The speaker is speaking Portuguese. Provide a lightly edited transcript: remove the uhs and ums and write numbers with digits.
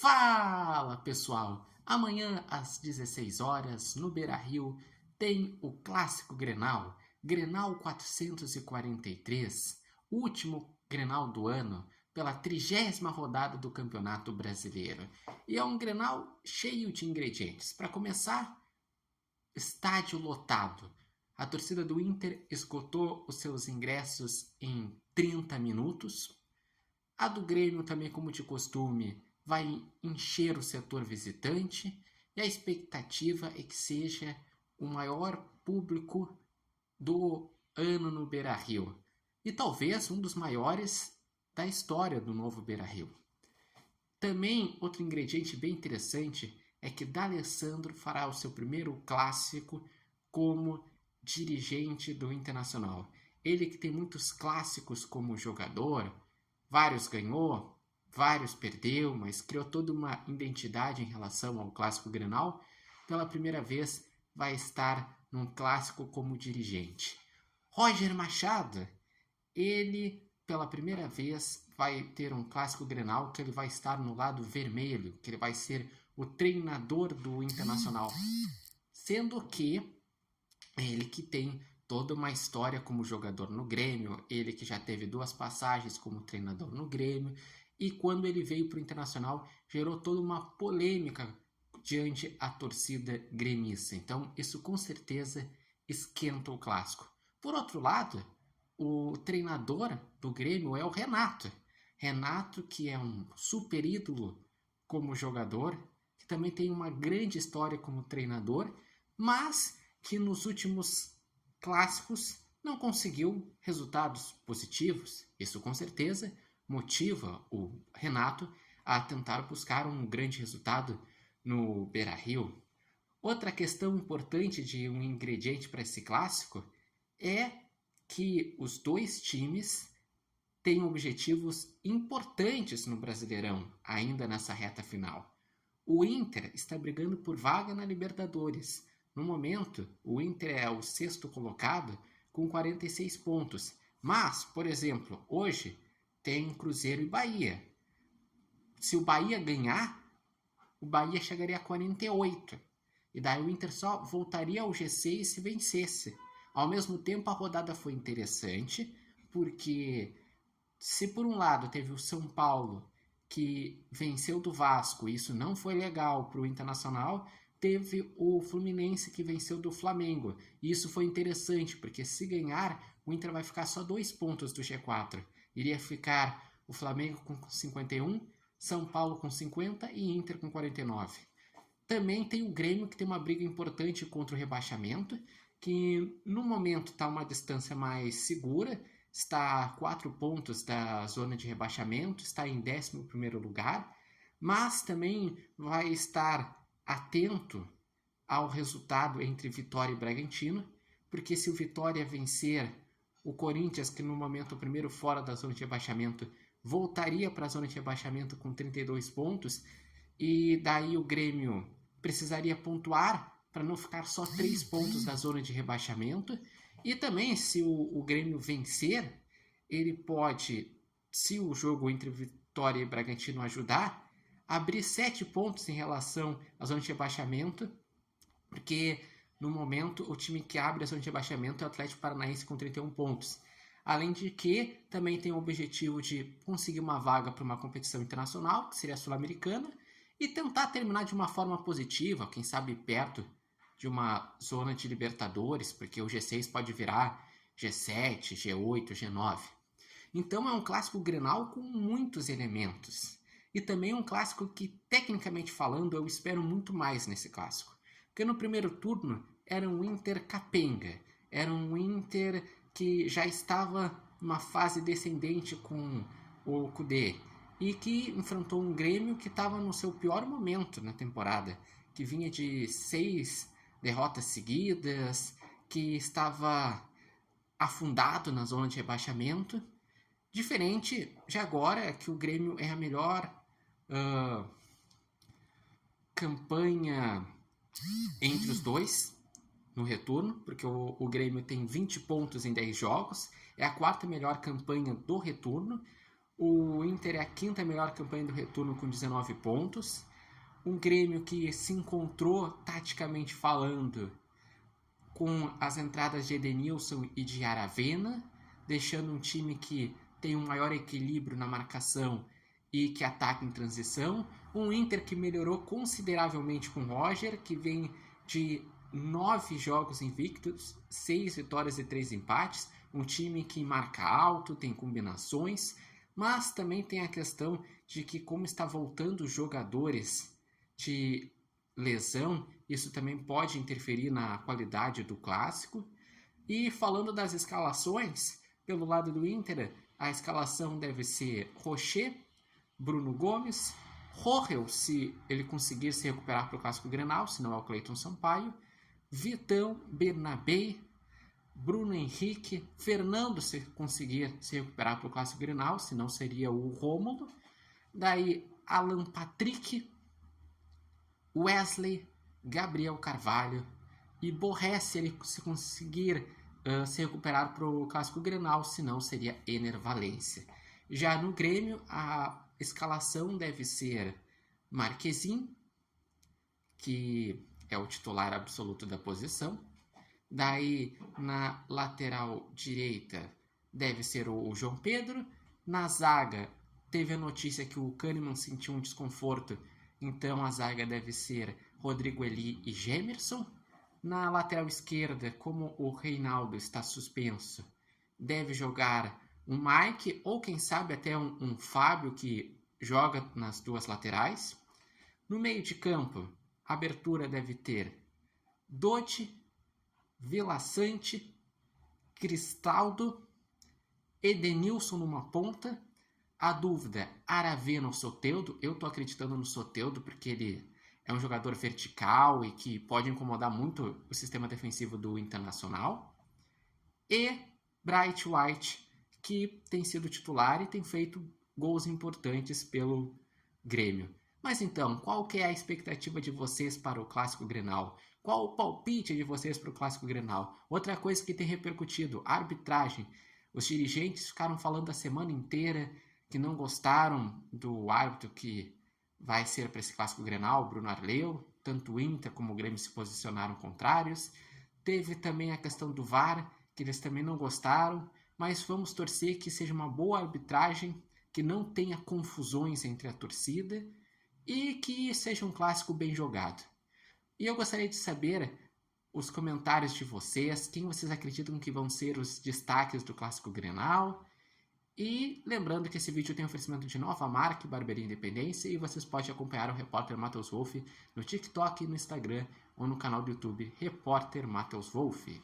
Fala, pessoal! Amanhã às 16 horas, no Beira-Rio, tem o clássico Grenal, Grenal 443, último Grenal do ano, pela 30ª rodada do Campeonato Brasileiro. E é um Grenal cheio de ingredientes. Para começar, estádio lotado. A torcida do Inter esgotou os seus ingressos em 30 minutos. A do Grêmio também, como de costume, vai encher o setor visitante e a expectativa é que seja o maior público do ano no Beira-Rio e talvez um dos maiores da história do novo Beira-Rio. Também outro ingrediente bem interessante é que D'Alessandro fará o seu primeiro clássico como dirigente do Internacional. Ele que tem muitos clássicos como jogador, vários ganhou, vários perdeu, mas criou toda uma identidade em relação ao clássico Grenal. Pela primeira vez vai estar num clássico como dirigente. Roger Machado, ele pela primeira vez vai ter um clássico Grenal que ele vai estar no lado vermelho, que ele vai ser o treinador do Internacional. Sendo que ele que tem toda uma história como jogador no Grêmio, ele que já teve 2 passagens como treinador no Grêmio, e quando ele veio para o Internacional, gerou toda uma polêmica diante a torcida gremista. Então, isso com certeza esquenta o clássico. Por outro lado, o treinador do Grêmio é o Renato. Renato, que é um super ídolo como jogador, que também tem uma grande história como treinador, mas que nos últimos clássicos não conseguiu resultados positivos. Isso com certeza motiva o Renato a tentar buscar um grande resultado no Beira-Rio. Outra questão importante de um ingrediente para esse clássico é que os dois times têm objetivos importantes no Brasileirão, ainda nessa reta final. O Inter está brigando por vaga na Libertadores. No momento, o Inter é o 6º colocado com 46 pontos. Mas, por exemplo, hoje tem Cruzeiro e Bahia. Se o Bahia ganhar, o Bahia chegaria a 48. E daí o Inter só voltaria ao G6 se vencesse. Ao mesmo tempo, a rodada foi interessante, porque se por um lado teve o São Paulo que venceu do Vasco, e isso não foi legal para o Internacional, teve o Fluminense que venceu do Flamengo. E isso foi interessante, porque se ganhar, o Inter vai ficar só 2 pontos do G4. Iria ficar o Flamengo com 51, São Paulo com 50 e Inter com 49. Também tem o Grêmio, que tem uma briga importante contra o rebaixamento, que no momento está uma distância mais segura, está a 4 pontos da zona de rebaixamento, está em 11º lugar, mas também vai estar atento ao resultado entre Vitória e Bragantino, porque se o Vitória vencer o Corinthians, que no momento é o primeiro fora da zona de rebaixamento, voltaria para a zona de rebaixamento com 32 pontos, e daí o Grêmio precisaria pontuar para não ficar só 3 pontos da zona de rebaixamento. E também, se o Grêmio vencer, ele pode, se o jogo entre Vitória e Bragantino ajudar, abrir 7 pontos em relação à zona de rebaixamento, porque no momento o time que abre a zona de rebaixamento é o Atlético Paranaense com 31 pontos. Além de que também tem o objetivo de conseguir uma vaga para uma competição internacional, que seria a Sul-Americana, e tentar terminar de uma forma positiva, quem sabe perto de uma zona de Libertadores, porque o G6 pode virar G7, G8, G9. Então é um clássico Grenal com muitos elementos. E também um clássico que, tecnicamente falando, eu espero muito mais nesse clássico. Porque no primeiro turno era um Inter capenga, era um Inter que já estava numa fase descendente com o Kudê e que enfrentou um Grêmio que estava no seu pior momento na temporada, que vinha de 6 derrotas seguidas, que estava afundado na zona de rebaixamento. Diferente de agora, que o Grêmio é a melhor campanha entre os dois no retorno, porque o Grêmio tem 20 pontos em 10 jogos, é a 4ª melhor campanha do retorno. O Inter é a quinta melhor campanha do retorno com 19 pontos. Um Grêmio que se encontrou, taticamente falando, com as entradas de Edenilson e de Aravena, deixando um time que tem um maior equilíbrio na marcação e que ataca em transição. Um Inter que melhorou consideravelmente com Roger, que vem de 9 jogos invictos, 6 vitórias e 3 empates. Um time que marca alto, tem combinações, mas também tem a questão de que, como está voltando jogadores de lesão, isso também pode interferir na qualidade do clássico. E falando das escalações, pelo lado do Inter, a escalação deve ser Rocher, Bruno Gomes, Rohel, se ele conseguir se recuperar para o Clássico Grenal, se não é o Cleiton Sampaio, Vitão, Bernabé, Bruno Henrique, Fernando, se conseguir se recuperar para o Clássico Grenal, se não seria o Rômulo, daí Alan Patrick, Wesley, Gabriel Carvalho e Borré, se ele se conseguir se recuperar para o Clássico Grenal, se não seria Ener Valencia. Já no Grêmio, a escalação deve ser Marquezin, que é o titular absoluto da posição. Daí, na lateral direita, deve ser o João Pedro. Na zaga, teve a notícia que o Kahneman sentiu um desconforto, então a zaga deve ser Rodrigo Eli e Gemerson. Na lateral esquerda, como o Reinaldo está suspenso, deve jogar um Mike ou quem sabe até um Fábio que joga nas duas laterais. No meio de campo, a abertura deve ter Dodi, Vila Sante, Cristaldo, Edenilson numa ponta. A dúvida, Aravena ou Soteldo? Eu tô acreditando no Soteldo porque ele é um jogador vertical e que pode incomodar muito o sistema defensivo do Internacional. E Bright White, que tem sido titular e tem feito gols importantes pelo Grêmio. Mas então, qual que é a expectativa de vocês para o Clássico Grenal? Qual o palpite de vocês para o Clássico Grenal? Outra coisa que tem repercutido, a arbitragem. Os dirigentes ficaram falando a semana inteira que não gostaram do árbitro que vai ser para esse Clássico Grenal, Bruno Arleu. Tanto o Inter como o Grêmio se posicionaram contrários. Teve também a questão do VAR, que eles também não gostaram. Mas vamos torcer que seja uma boa arbitragem, que não tenha confusões entre a torcida e que seja um clássico bem jogado. E eu gostaria de saber os comentários de vocês, quem vocês acreditam que vão ser os destaques do Clássico Grenal. E lembrando que esse vídeo tem oferecimento de Nova Marca e Barbearia Independência e vocês podem acompanhar o repórter Matheus Wolff no TikTok, no Instagram ou no canal do YouTube Repórter Matheus Wolff.